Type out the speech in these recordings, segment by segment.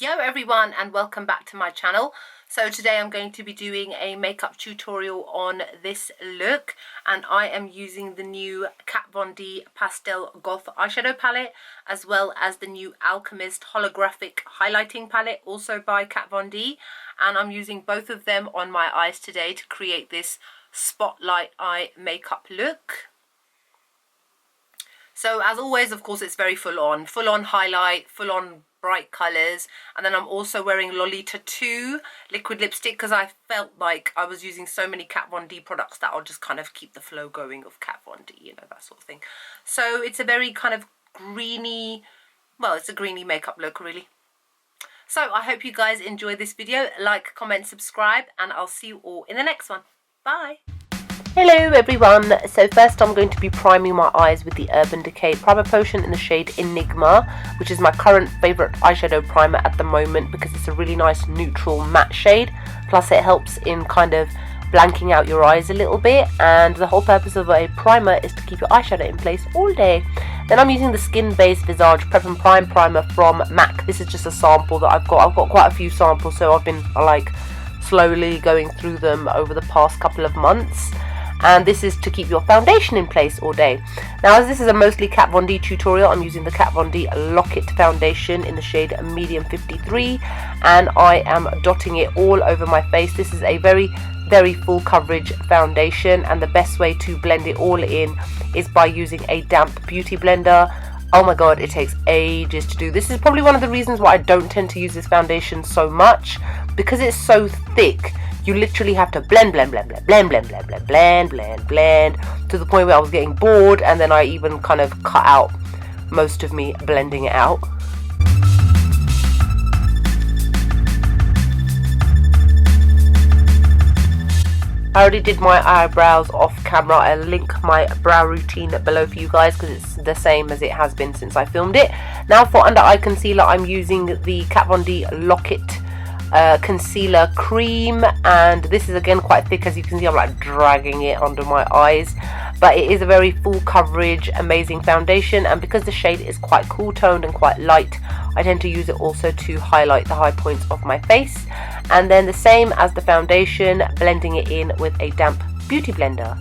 Yo everyone, and welcome back to my channel. So today I'm going to be doing a makeup tutorial on this look, and I am using the new Kat Von D Pastel Goth eyeshadow palette, as well as the new Alchemist Holographic highlighting palette, also by Kat Von D, and I'm using both of them on my eyes today to create this spotlight eye makeup look. So as always, of course, it's very full on highlight, full on bright colours, and then I'm also wearing Lolita 2 liquid lipstick because I felt like I was using so many Kat Von D products that I'll just kind of keep the flow going of Kat Von D, you know, that sort of thing. So it's a very kind of greeny, well, it's a greeny makeup look really. So I hope you guys enjoy this video. Like, comment, subscribe, and I'll see you all in the next one. Bye! Hello everyone, so first I'm going to be priming my eyes with the Urban Decay Primer Potion in the shade Enigma, which is my current favourite eyeshadow primer at the moment because it's a really nice neutral matte shade, plus it helps in kind of blanking out your eyes a little bit, and the whole purpose of a primer is to keep your eyeshadow in place all day. Then I'm using the Skin Based Visage Prep and Prime Primer from MAC. This is just a sample that I've got quite a few samples, so I've been like slowly going through them over the past couple of months. And this is to keep your foundation in place all day. Now, as this is a mostly Kat Von D tutorial, I'm using the Kat Von D Lock-It foundation in the shade Medium 53, and I am dotting it all over my face. This is a very full coverage foundation, and the best way to blend it all in is by using a damp beauty blender. Oh my god, it takes ages to do. This is probably one of the reasons why I don't tend to use this foundation so much, because it's so thick. You literally have to blend to the point where I was getting bored, and then I even kind of cut out most of me blending it out. I already did my eyebrows off camera. I'll link my brow routine below for you guys because it's the same as it has been since I filmed it. Now for under eye concealer, I'm using the Kat Von D Lock-It concealer cream, and this is again quite thick. As you can see, I'm like dragging it under my eyes, but it is a very full coverage amazing foundation, and because the shade is quite cool toned and quite light, I tend to use it also to highlight the high points of my face. And then the same as the foundation, blending it in with a damp beauty blender.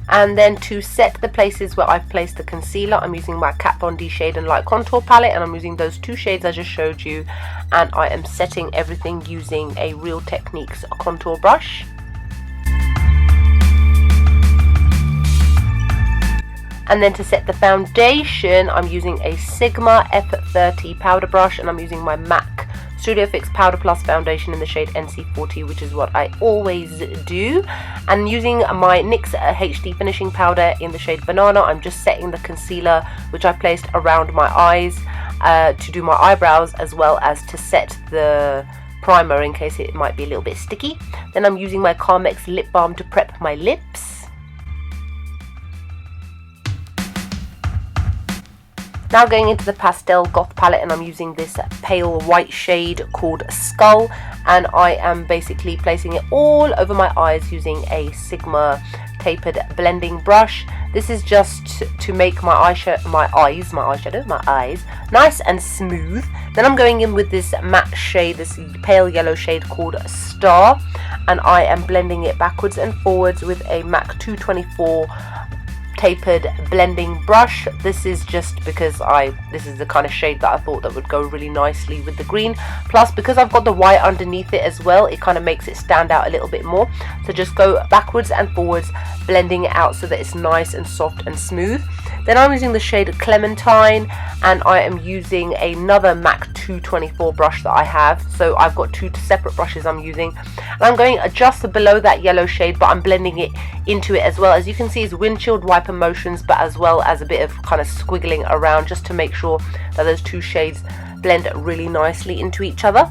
And then to set the places where I've placed the concealer, I'm using my Kat Von D Shade and Light Contour palette, and I'm using those two shades I just showed you, and I am setting everything using a Real Techniques contour brush. And then to set the foundation, I'm using a Sigma F30 powder brush, and I'm using my MAC Studio Fix Powder Plus foundation in the shade NC40, which is what I always do. And using my NYX HD finishing powder in the shade Banana, I'm just setting the concealer which I placed around my eyes to do my eyebrows, as well as to set the primer in case it might be a little bit sticky. Then I'm using my Carmex lip balm to prep my lips. Now going into the Pastel Goth palette, and I'm using this pale white shade called Skull, and I am basically placing it all over my eyes using a Sigma tapered blending brush. This is just to make my eyes nice and smooth. Then I'm going in with this matte shade, this pale yellow shade called Star, and I am blending it backwards and forwards with a MAC 224 tapered blending brush. This is just because this is the kind of shade that I thought that would go really nicely with the green, plus because I've got the white underneath it as well, it kind of makes it stand out a little bit more. So just go backwards and forwards, blending it out so that it's nice and soft and smooth. Then I'm using the shade Clementine, and I am using another MAC 224 brush that I have. So I've got two separate brushes I'm using, and I'm going just below that yellow shade, but I'm blending it into it as well. As you can see, it's windshield wiper motions, but as well as a bit of kind of squiggling around, just to make sure that those two shades blend really nicely into each other.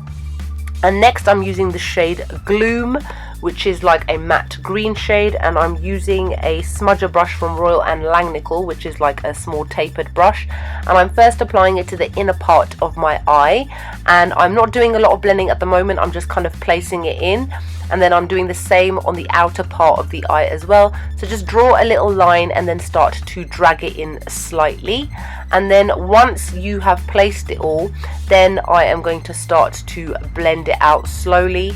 And next I'm using the shade Gloom, which is like a matte green shade, and I'm using a smudger brush from Royal and Langnickel, which is like a small tapered brush, and I'm first applying it to the inner part of my eye, and I'm not doing a lot of blending at the moment, I'm just kind of placing it in, and then I'm doing the same on the outer part of the eye as well. So just draw a little line and then start to drag it in slightly, and then once you have placed it all, then I am going to start to blend it out slowly.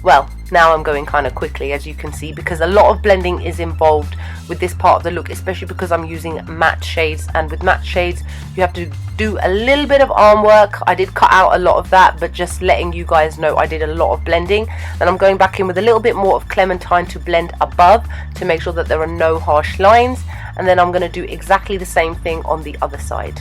Well, now I'm going kind of quickly, as you can see, because a lot of blending is involved with this part of the look, especially because I'm using matte shades, and with matte shades you have to do a little bit of arm work. I did cut out a lot of that, but just letting you guys know I did a lot of blending. Then I'm going back in with a little bit more of Clementine to blend above to make sure that there are no harsh lines, and then I'm going to do exactly the same thing on the other side.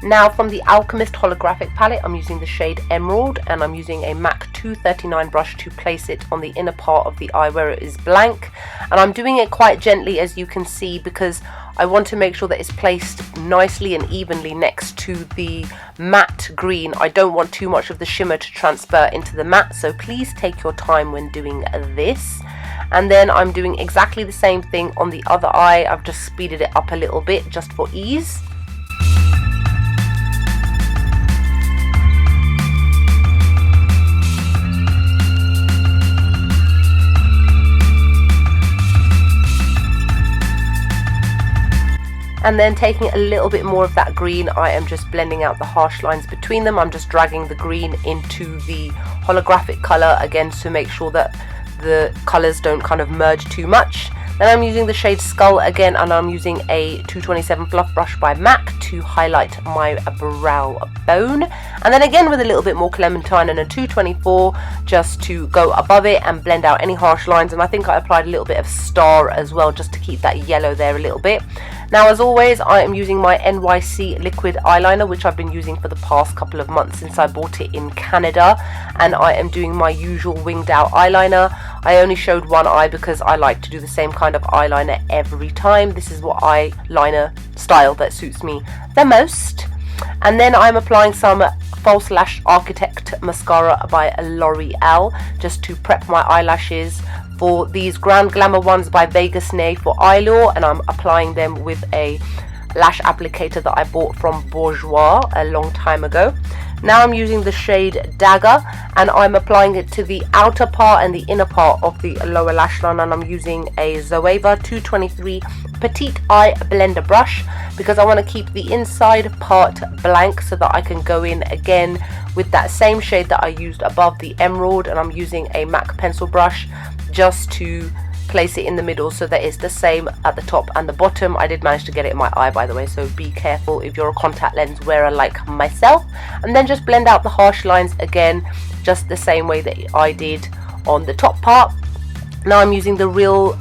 Now from the Alchemist Holographic palette, I'm using the shade Emerald, and I'm using a MAC 239 brush to place it on the inner part of the eye where it is blank, and I'm doing it quite gently, as you can see, because I want to make sure that it's placed nicely and evenly next to the matte green. I don't want too much of the shimmer to transfer into the matte, so please take your time when doing this. And then I'm doing exactly the same thing on the other eye. I've just speeded it up a little bit just for ease. And then taking a little bit more of that green, I am just blending out the harsh lines between them. I'm just dragging the green into the holographic colour again to make sure that the colours don't kind of merge too much. Then I'm using the shade Skull again, and I'm using a 227 fluff brush by MAC to highlight my brow bone. And then again with a little bit more Clementine and a 224 just to go above it and blend out any harsh lines. And I think I applied a little bit of Star as well, just to keep that yellow there a little bit. Now, as always, I am using my NYC liquid eyeliner, which I've been using for the past couple of months since I bought it in Canada, and I am doing my usual winged out eyeliner. I only showed one eye because I like to do the same kind of eyeliner every time. This is what eyeliner style that suits me the most. And then I'm applying some False Lash Architect mascara by L'Oreal just to prep my eyelashes for these Grand Glamour ones by Vegas Nay for Eyelure, and I'm applying them with a lash applicator that I bought from Bourjois a long time ago. Now I'm using the shade Dagger, and I'm applying it to the outer part and the inner part of the lower lash line, and I'm using a Zoeva 223 Petite Eye Blender brush because I want to keep the inside part blank so that I can go in again with that same shade that I used above, the Emerald, and I'm using a MAC pencil brush just to place it in the middle so that it's the same at the top and the bottom. I did manage to get it in my eye, by the way, so be careful if you're a contact lens wearer like myself. And then just blend out the harsh lines again, just the same way that I did on the top part. Now I'm using the Rimmel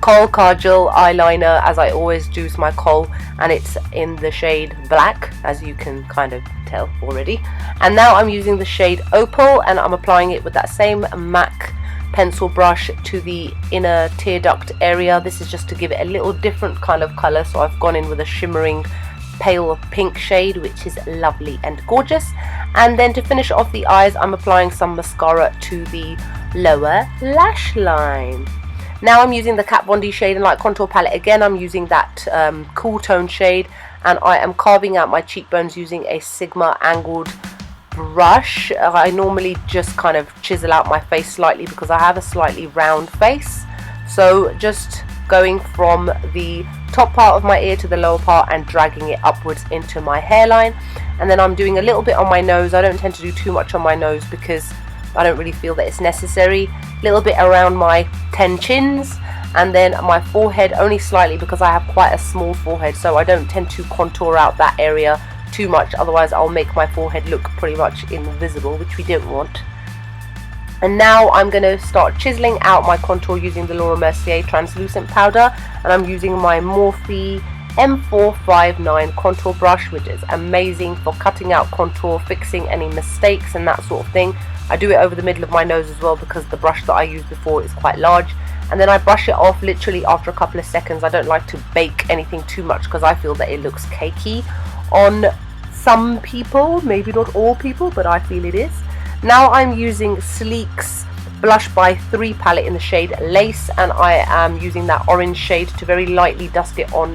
Kohl Kajal eyeliner, as I always do my Kohl, and it's in the shade Black, as you can kind of tell already. And now I'm using the shade Opal, and I'm applying it with that same MAC pencil brush to the inner tear duct area. This is just to give it a little different kind of colour, so I've gone in with a shimmering pale pink shade, which is lovely and gorgeous. And then to finish off the eyes, I'm applying some mascara to the lower lash line. Now I'm using the Kat Von D Shade and Light Contour palette again. I'm using that cool tone shade, and I am carving out my cheekbones using a Sigma angled brush. I normally just kind of chisel out my face slightly because I have a slightly round face, so just going from the top part of my ear to the lower part and dragging it upwards into my hairline. And then I'm doing a little bit on my nose. I don't tend to do too much on my nose because I don't really feel that it's necessary. A little bit around my 10 chins, and then my forehead only slightly because I have quite a small forehead, so I don't tend to contour out that area too much, otherwise I'll make my forehead look pretty much invisible, which we don't want. And now I'm going to start chiseling out my contour using the Laura Mercier translucent powder, and I'm using my Morphe M459 contour brush, which is amazing for cutting out contour, fixing any mistakes and that sort of thing. I do it over the middle of my nose as well because the brush that I used before is quite large, and then I brush it off literally after a couple of seconds. I don't like to bake anything too much because I feel that it looks cakey on some people, maybe not all people, but I feel it is. Now I'm using Sleek's Blush by 3 palette in the shade Lace, and I am using that orange shade to very lightly dust it on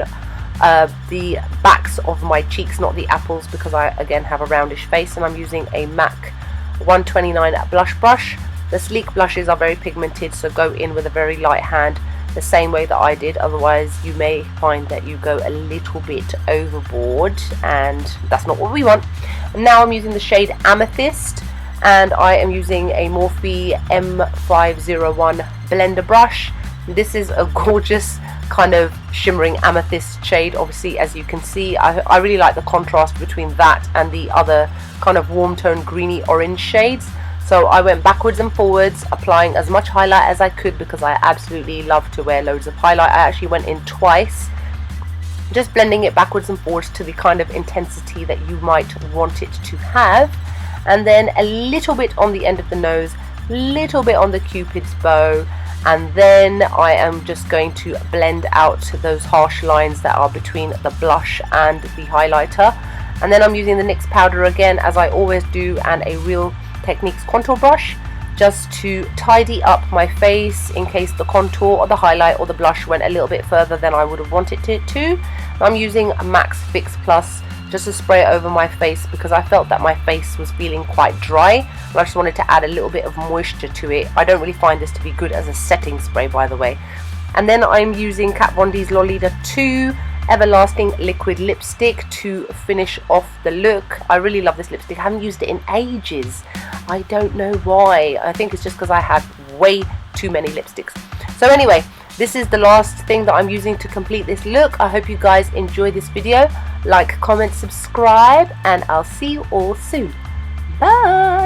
the backs of my cheeks, not the apples, because I again have a roundish face. And I'm using a MAC 129 blush brush. The Sleek blushes are very pigmented, so go in with a very light hand, the same way that I did, otherwise you may find that you go a little bit overboard, and that's not what we want. And now I'm using the shade Amethyst, and I am using a Morphe M501 blender brush. This is a gorgeous kind of shimmering amethyst shade. Obviously, as you can see, I really like the contrast between that and the other kind of warm tone greeny orange shades. So I went backwards and forwards, applying as much highlight as I could because I absolutely love to wear loads of highlight. I actually went in twice, just blending it backwards and forwards to the kind of intensity that you might want it to have. And then a little bit on the end of the nose, little bit on the Cupid's bow, and then I am just going to blend out those harsh lines that are between the blush and the highlighter. And then I'm using the NYX powder again, as I always do, and a Real Techniques contour brush, just to tidy up my face in case the contour or the highlight or the blush went a little bit further than I would have wanted it to. I'm using Max Fix Plus just to spray it over my face because I felt that my face was feeling quite dry, and I just wanted to add a little bit of moisture to it. I don't really find this to be good as a setting spray, by the way. And then I'm using Kat Von D's Lolita 2 Everlasting Liquid Lipstick to finish off the look. I really love this lipstick. I haven't used it in ages. I don't know why. I think it's just because I have way too many lipsticks. So anyway, this is the last thing that I'm using to complete this look. I hope you guys enjoy this video. Like, comment, subscribe, and I'll see you all soon. Bye!